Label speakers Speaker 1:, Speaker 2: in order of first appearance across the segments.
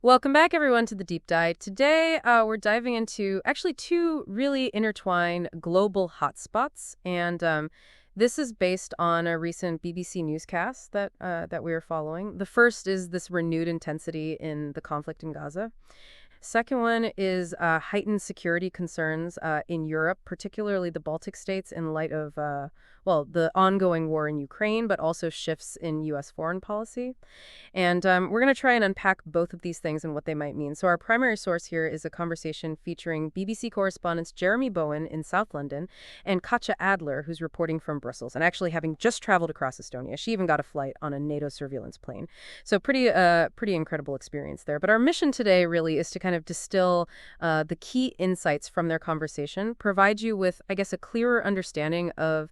Speaker 1: Welcome back, everyone, to the Deep Dive. Today, we're diving into actually two really intertwined global hotspots, and this is based on a recent BBC newscast that we are following. The first is this renewed intensity in the conflict in Gaza. Second one is heightened security concerns in Europe, particularly the Baltic states, in light of, well, the ongoing war in Ukraine, but also shifts in U.S. foreign policy. And we're going to try and unpack both of these things and what they might mean. So our primary source here is a conversation featuring BBC correspondents Jeremy Bowen in South London and Katja Adler, who's reporting from Brussels and actually having just traveled across Estonia. She even got a flight on a NATO surveillance plane. So pretty incredible experience there. But our mission today really is to kind of distill the key insights from their conversation, provide you with, I guess, a clearer understanding of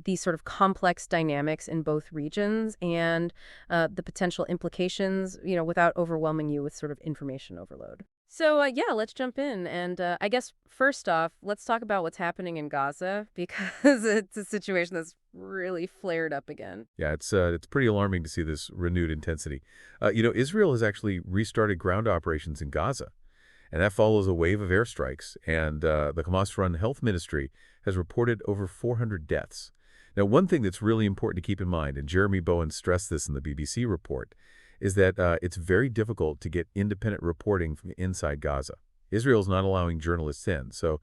Speaker 1: these sort of complex dynamics in both regions and the potential implications, without overwhelming you with sort of information overload. So, yeah, let's jump in. And I guess first off, let's talk about what's happening in Gaza because it's a situation that's really flared up again.
Speaker 2: Yeah, it's pretty alarming to see this renewed intensity. Israel has actually restarted ground operations in Gaza, and that follows a wave of airstrikes. And the Hamas-run health ministry has reported over 400 deaths. Now, one thing that's really important to keep in mind, and Jeremy Bowen stressed this in the BBC report, is that it's very difficult to get independent reporting from inside Gaza. Israel's not allowing journalists in, so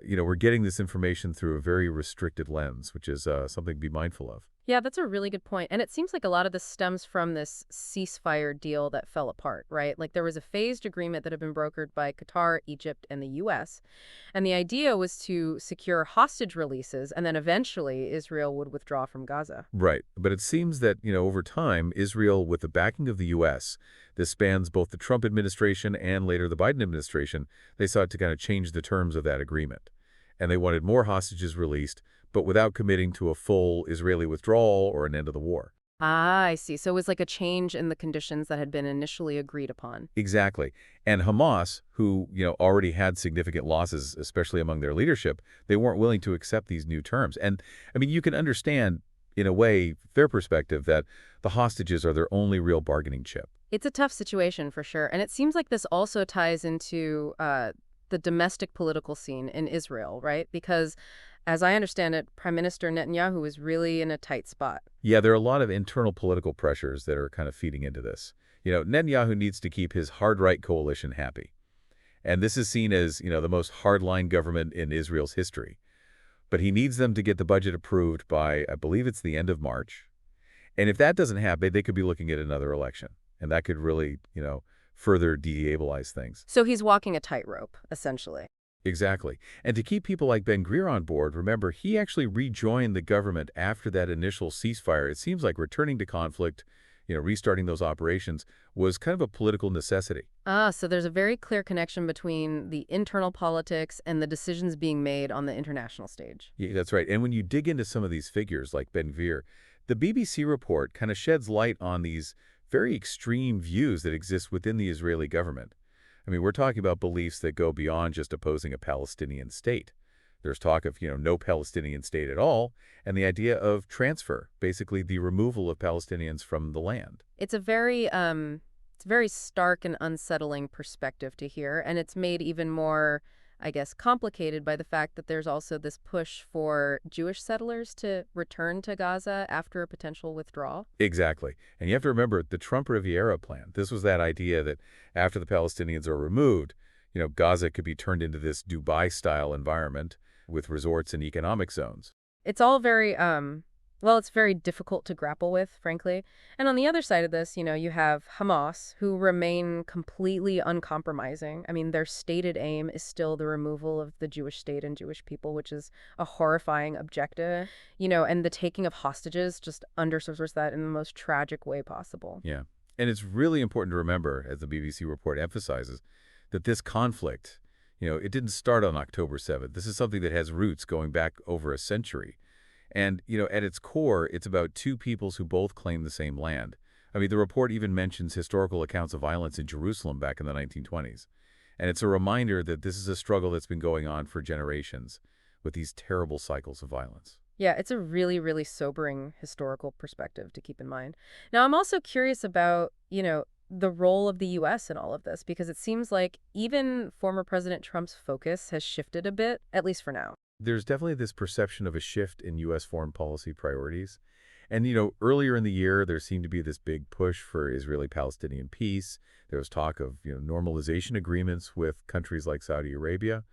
Speaker 2: we're getting this information through a very restricted lens, which is something to be mindful of.
Speaker 1: Yeah, that's a really good point. And it seems like a lot of this stems from this ceasefire deal that fell apart, right? Like there was a phased agreement that had been brokered by Qatar, Egypt, and the U.S. And the idea was to secure hostage releases, and then eventually Israel would withdraw from Gaza.
Speaker 2: Right, but it seems that, over time, Israel, with the backing of the U.S., this spans both the Trump administration and later the Biden administration, they sought to kind of change the terms of that agreement. And they wanted more hostages released, but without committing to a full Israeli withdrawal or an end of the war.
Speaker 1: Ah, I see. So it was like a change in the conditions that had been initially agreed upon.
Speaker 2: Exactly. And Hamas, who, already had significant losses, especially among their leadership, they weren't willing to accept these new terms. And, I mean, you can understand, in a way, their perspective that the hostages are their only real bargaining chip.
Speaker 1: It's a tough situation for sure. And it seems like this also ties into the domestic political scene in Israel, right? Because as I understand it, Prime Minister Netanyahu is really in a tight spot.
Speaker 2: Yeah, there are a lot of internal political pressures that are kind of feeding into this. Netanyahu needs to keep his hard-right coalition happy. And this is seen as, the most hardline government in Israel's history. But he needs them to get the budget approved by, I believe it's the end of March. And if that doesn't happen, they could be looking at another election. And that could really, further destabilize things.
Speaker 1: So he's walking a tightrope, essentially.
Speaker 2: Exactly. And to keep people like Ben-Gvir on board, remember, he actually rejoined the government after that initial ceasefire. It seems like returning to conflict, restarting those operations was kind of a political necessity.
Speaker 1: Ah, so there's a very clear connection between the internal politics and the decisions being made on the international stage.
Speaker 2: Yeah, that's right. And when you dig into some of these figures like Ben-Gvir, the BBC report kind of sheds light on these very extreme views that exist within the Israeli government. I mean, we're talking about beliefs that go beyond just opposing a Palestinian state. There's talk of, no Palestinian state at all, and the idea of transfer, basically the removal of Palestinians from the land.
Speaker 1: It's a very stark and unsettling perspective to hear, and it's made even more, I guess, complicated by the fact that there's also this push for Jewish settlers to return to Gaza after a potential withdrawal.
Speaker 2: Exactly. And you have to remember the Trump Riviera plan. This was that idea that after the Palestinians are removed, Gaza could be turned into this Dubai-style environment with resorts and economic zones.
Speaker 1: It's all very, well, it's very difficult to grapple with, frankly. And on the other side of this, you have Hamas, who remain completely uncompromising. I mean, their stated aim is still the removal of the Jewish state and Jewish people, which is a horrifying objective, and the taking of hostages just underscores that in the most tragic way possible.
Speaker 2: Yeah. And it's really important to remember, as the BBC report emphasizes, that this conflict, it didn't start on October 7th. This is something that has roots going back over a century. And, at its core, it's about two peoples who both claim the same land. I mean, the report even mentions historical accounts of violence in Jerusalem back in the 1920s. And it's a reminder that this is a struggle that's been going on for generations with these terrible cycles of violence.
Speaker 1: Yeah, it's a really, really sobering historical perspective to keep in mind. Now, I'm also curious about, the role of the U.S. in all of this? Because it seems like even former President Trump's focus has shifted a bit, at least for now.
Speaker 2: There's definitely this perception of a shift in U.S. foreign policy priorities. And, earlier in the year, there seemed to be this big push for Israeli-Palestinian peace. There was talk of, normalization agreements with countries like Saudi Arabia.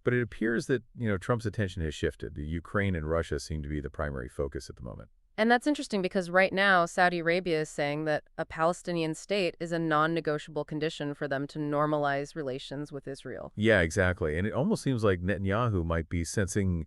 Speaker 2: But it appears that, Trump's attention has shifted. The Ukraine and Russia seem to be the primary focus at the moment.
Speaker 1: And that's interesting because right now, Saudi Arabia is saying that a Palestinian state is a non-negotiable condition for them to normalize relations with Israel.
Speaker 2: Yeah, exactly. And it almost seems like Netanyahu might be sensing,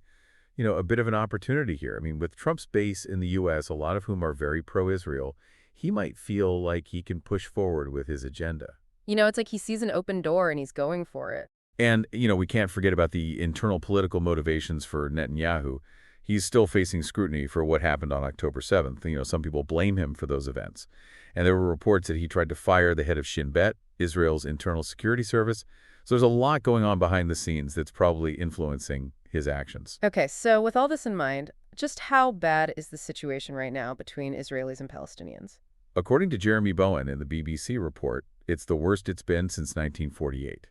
Speaker 2: a bit of an opportunity here. I mean, with Trump's base in the U.S., a lot of whom are very pro-Israel, he might feel like he can push forward with his agenda.
Speaker 1: It's like he sees an open door and he's going for it.
Speaker 2: And, we can't forget about the internal political motivations for Netanyahu. He's still facing scrutiny for what happened on October 7th. Some people blame him for those events. And there were reports that he tried to fire the head of Shin Bet, Israel's internal security service. So there's a lot going on behind the scenes that's probably influencing his actions.
Speaker 1: Okay, so with all this in mind, just how bad is the situation right now between Israelis and Palestinians?
Speaker 2: According to Jeremy Bowen in the BBC report, it's the worst it's been since 1948,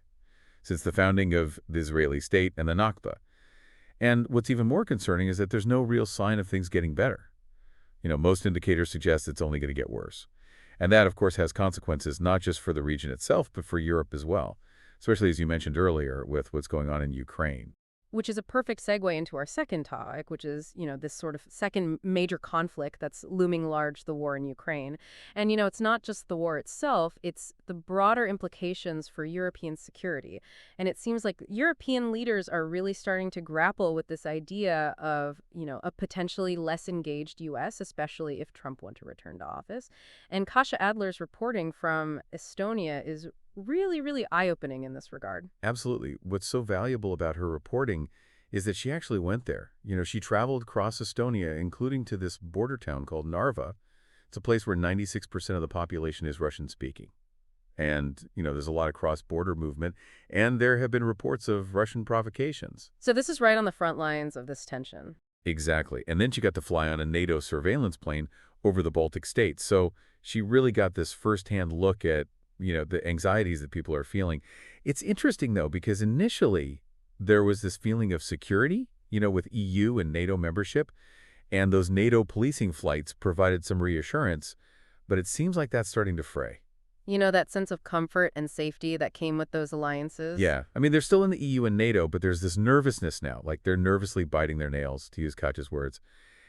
Speaker 2: since the founding of the Israeli state and the Nakba. And what's even more concerning is that there's no real sign of things getting better. Most indicators suggest it's only going to get worse. And that, of course, has consequences not just for the region itself, but for Europe as well, especially as you mentioned earlier with what's going on in Ukraine.
Speaker 1: Which is a perfect segue into our second topic, which is, this sort of second major conflict that's looming large, the war in Ukraine. And, it's not just the war itself, it's the broader implications for European security. And it seems like European leaders are really starting to grapple with this idea of, a potentially less engaged U.S., especially if Trump were to return to office. And Kasia Adler's reporting from Estonia is really, really eye-opening in this regard.
Speaker 2: Absolutely. What's so valuable about her reporting is that she actually went there. She traveled across Estonia, including to this border town called Narva. It's a place where 96% of the population is Russian-speaking. And, there's a lot of cross-border movement, and there have been reports of Russian provocations.
Speaker 1: So this is right on the front lines of this tension.
Speaker 2: Exactly. And then she got to fly on a NATO surveillance plane over the Baltic states. So she really got this firsthand look at the anxieties that people are feeling. It's interesting, though, because initially there was this feeling of security, with EU and NATO membership, and those NATO policing flights provided some reassurance, but it seems like that's starting to fray.
Speaker 1: That sense of comfort and safety that came with those alliances?
Speaker 2: Yeah. I mean, they're still in the EU and NATO, but there's this nervousness now, like they're nervously biting their nails, to use Katja's words.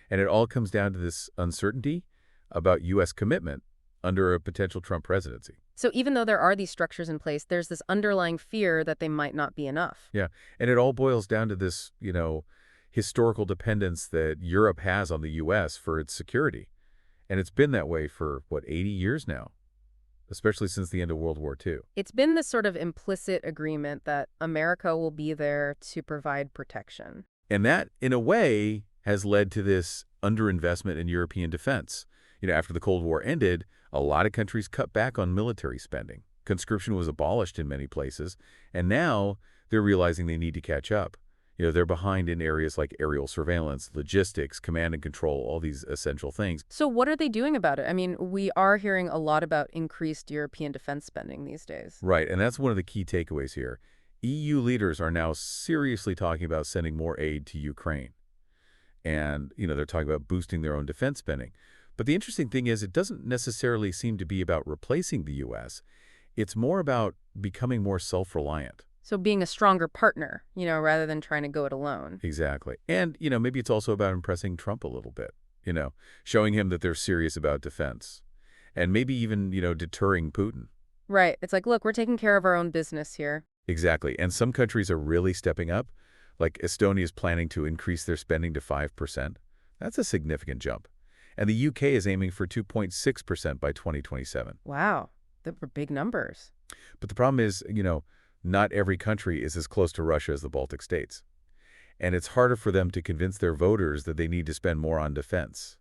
Speaker 2: And it all comes down to this uncertainty about U.S. commitment under a potential Trump presidency.
Speaker 1: So even though there are these structures in place, there's this underlying fear that they might not be enough.
Speaker 2: Yeah, and it all boils down to this, historical dependence that Europe has on the U.S. for its security. And it's been that way for, 80 years now, especially since the end of World War II.
Speaker 1: It's been this sort of implicit agreement that America will be there to provide protection.
Speaker 2: And that, in a way, has led to this underinvestment in European defense. After the Cold War ended, a lot of countries cut back on military spending. Conscription was abolished in many places, and now they're realizing they need to catch up. They're behind in areas like aerial surveillance, logistics, command and control, all these essential things.
Speaker 1: So what are they doing about it? I mean, we are hearing a lot about increased European defense spending these days.
Speaker 2: Right, and that's one of the key takeaways here. EU leaders are now seriously talking about sending more aid to Ukraine. And, they're talking about boosting their own defense spending. But the interesting thing is it doesn't necessarily seem to be about replacing the U.S. It's more about becoming more self-reliant.
Speaker 1: So being a stronger partner, rather than trying to go it alone.
Speaker 2: Exactly. And, maybe it's also about impressing Trump a little bit, showing him that they're serious about defense. And maybe even, deterring Putin.
Speaker 1: Right. It's like, look, we're taking care of our own business here.
Speaker 2: Exactly. And some countries are really stepping up. Like Estonia is planning to increase their spending to 5%. That's a significant jump. And the UK is aiming for 2.6% by 2027.
Speaker 1: Wow, those were big numbers.
Speaker 2: But the problem is, not every country is as close to Russia as the Baltic states. And it's harder for them to convince their voters that they need to spend more on defense,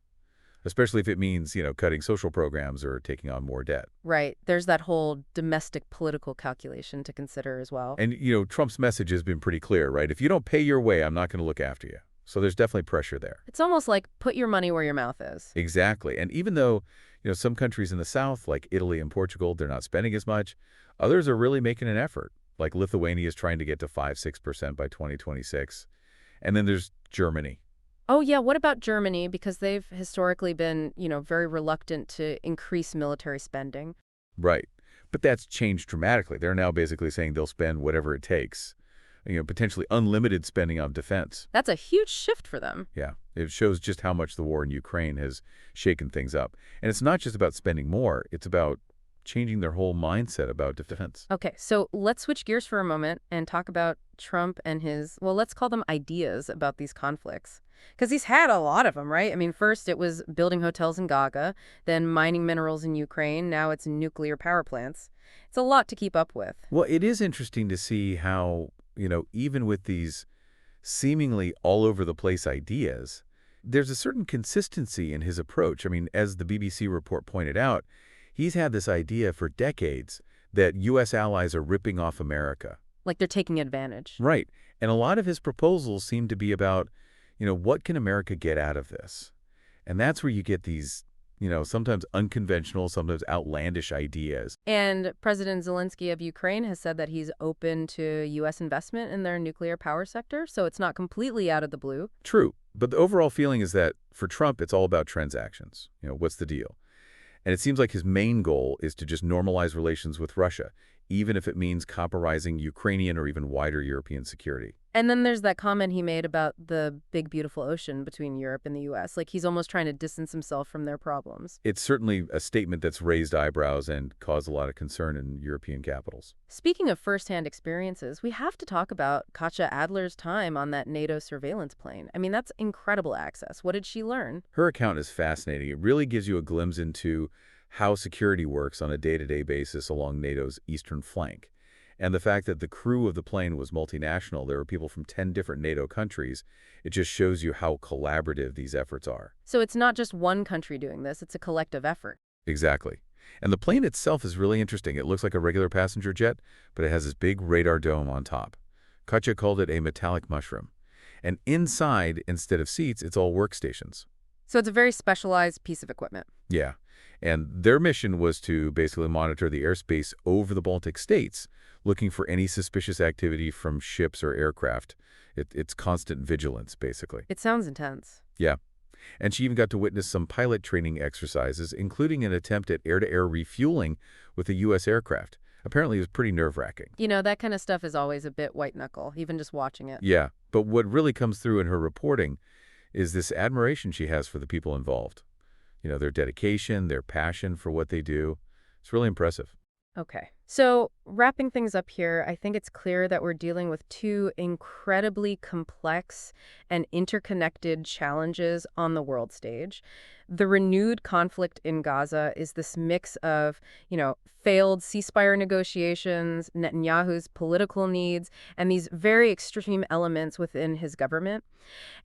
Speaker 2: especially if it means, cutting social programs or taking on more debt.
Speaker 1: Right. There's that whole domestic political calculation to consider as well.
Speaker 2: And, Trump's message has been pretty clear, right? If you don't pay your way, I'm not going to look after you. So there's definitely pressure there.
Speaker 1: It's almost like put your money where your mouth is.
Speaker 2: Exactly. And even though, some countries in the South, like Italy and Portugal, they're not spending as much, others are really making an effort. Like Lithuania is trying to get to 5–6% by 2026. And then there's Germany.
Speaker 1: Oh, yeah. What about Germany? Because they've historically been, very reluctant to increase military spending.
Speaker 2: Right. But that's changed dramatically. They're now basically saying they'll spend whatever it takes, potentially unlimited spending on defense.
Speaker 1: That's a huge shift for them.
Speaker 2: Yeah, it shows just how much the war in Ukraine has shaken things up. And it's not just about spending more, it's about changing their whole mindset about defense.
Speaker 1: Okay, so let's switch gears for a moment and talk about Trump and his, well, let's call them ideas about these conflicts. Because he's had a lot of them, right? I mean, first it was building hotels in Gaza, then mining minerals in Ukraine, now it's nuclear power plants. It's a lot to keep up with.
Speaker 2: Well, it is interesting to see how, even with these seemingly all over the place ideas, there's a certain consistency in his approach. I mean, as the BBC report pointed out, he's had this idea for decades that U.S. allies are ripping off America.
Speaker 1: Like they're taking advantage.
Speaker 2: Right. And a lot of his proposals seem to be about, what can America get out of this? And that's where you get these, sometimes unconventional, sometimes outlandish ideas.
Speaker 1: And President Zelensky of Ukraine has said that he's open to U.S. investment in their nuclear power sector, so it's not completely out of the blue.
Speaker 2: True. But the overall feeling is that for Trump, it's all about transactions. What's the deal? And it seems like his main goal is to just normalize relations with Russia, even if it means compromising Ukrainian or even wider European security.
Speaker 1: And then there's that comment he made about the big, beautiful ocean between Europe and the U.S. Like he's almost trying to distance himself from their problems.
Speaker 2: It's certainly a statement that's raised eyebrows and caused a lot of concern in European capitals.
Speaker 1: Speaking of firsthand experiences, we have to talk about Katja Adler's time on that NATO surveillance plane. I mean, that's incredible access. What did she learn?
Speaker 2: Her account is fascinating. It really gives you a glimpse into how security works on a day-to-day basis along NATO's eastern flank. And the fact that the crew of the plane was multinational, there were people from 10 different NATO countries, it just shows you how collaborative these efforts are.
Speaker 1: So it's not just one country doing this, it's a collective effort.
Speaker 2: Exactly. And the plane itself is really interesting. It looks like a regular passenger jet, but it has this big radar dome on top. Katja called it a metallic mushroom. And inside, instead of seats, it's all workstations.
Speaker 1: So it's a very specialized piece of equipment.
Speaker 2: Yeah. And their mission was to basically monitor the airspace over the Baltic states, looking for any suspicious activity from ships or aircraft. It's constant vigilance, basically.
Speaker 1: It sounds intense.
Speaker 2: Yeah. And she even got to witness some pilot training exercises, including an attempt at air-to-air refueling with a U.S. aircraft. Apparently, it was pretty nerve-wracking.
Speaker 1: That kind of stuff is always a bit white-knuckle, even just watching it.
Speaker 2: Yeah. But what really comes through in her reporting is this admiration she has for the people involved. Their dedication, their passion for what they do. It's really impressive.
Speaker 1: Okay. So wrapping things up here, I think it's clear that we're dealing with two incredibly complex and interconnected challenges on the world stage. The renewed conflict in Gaza is this mix of, failed ceasefire negotiations, Netanyahu's political needs, and these very extreme elements within his government.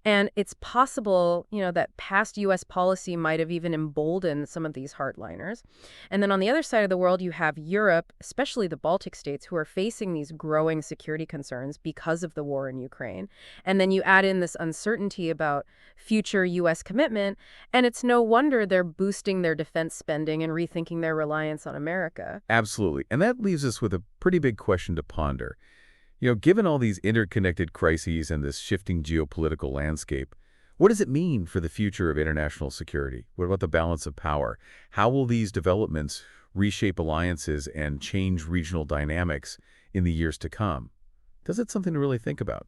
Speaker 1: And it's possible, that past U.S. policy might have even emboldened some of these hardliners. And then on the other side of the world, you have Europe, especially the Baltic states, who are facing these growing security concerns because of the war in Ukraine. And then you add in this uncertainty about future U.S. commitment, and it's no wonder they're boosting their defense spending and rethinking their reliance on America.
Speaker 2: Absolutely. And that leaves us with a pretty big question to ponder. Given all these interconnected crises and this shifting geopolitical landscape, what does it mean for the future of international security? What about the balance of power? How will these developments reshape alliances and change regional dynamics in the years to come? That's something to really think about.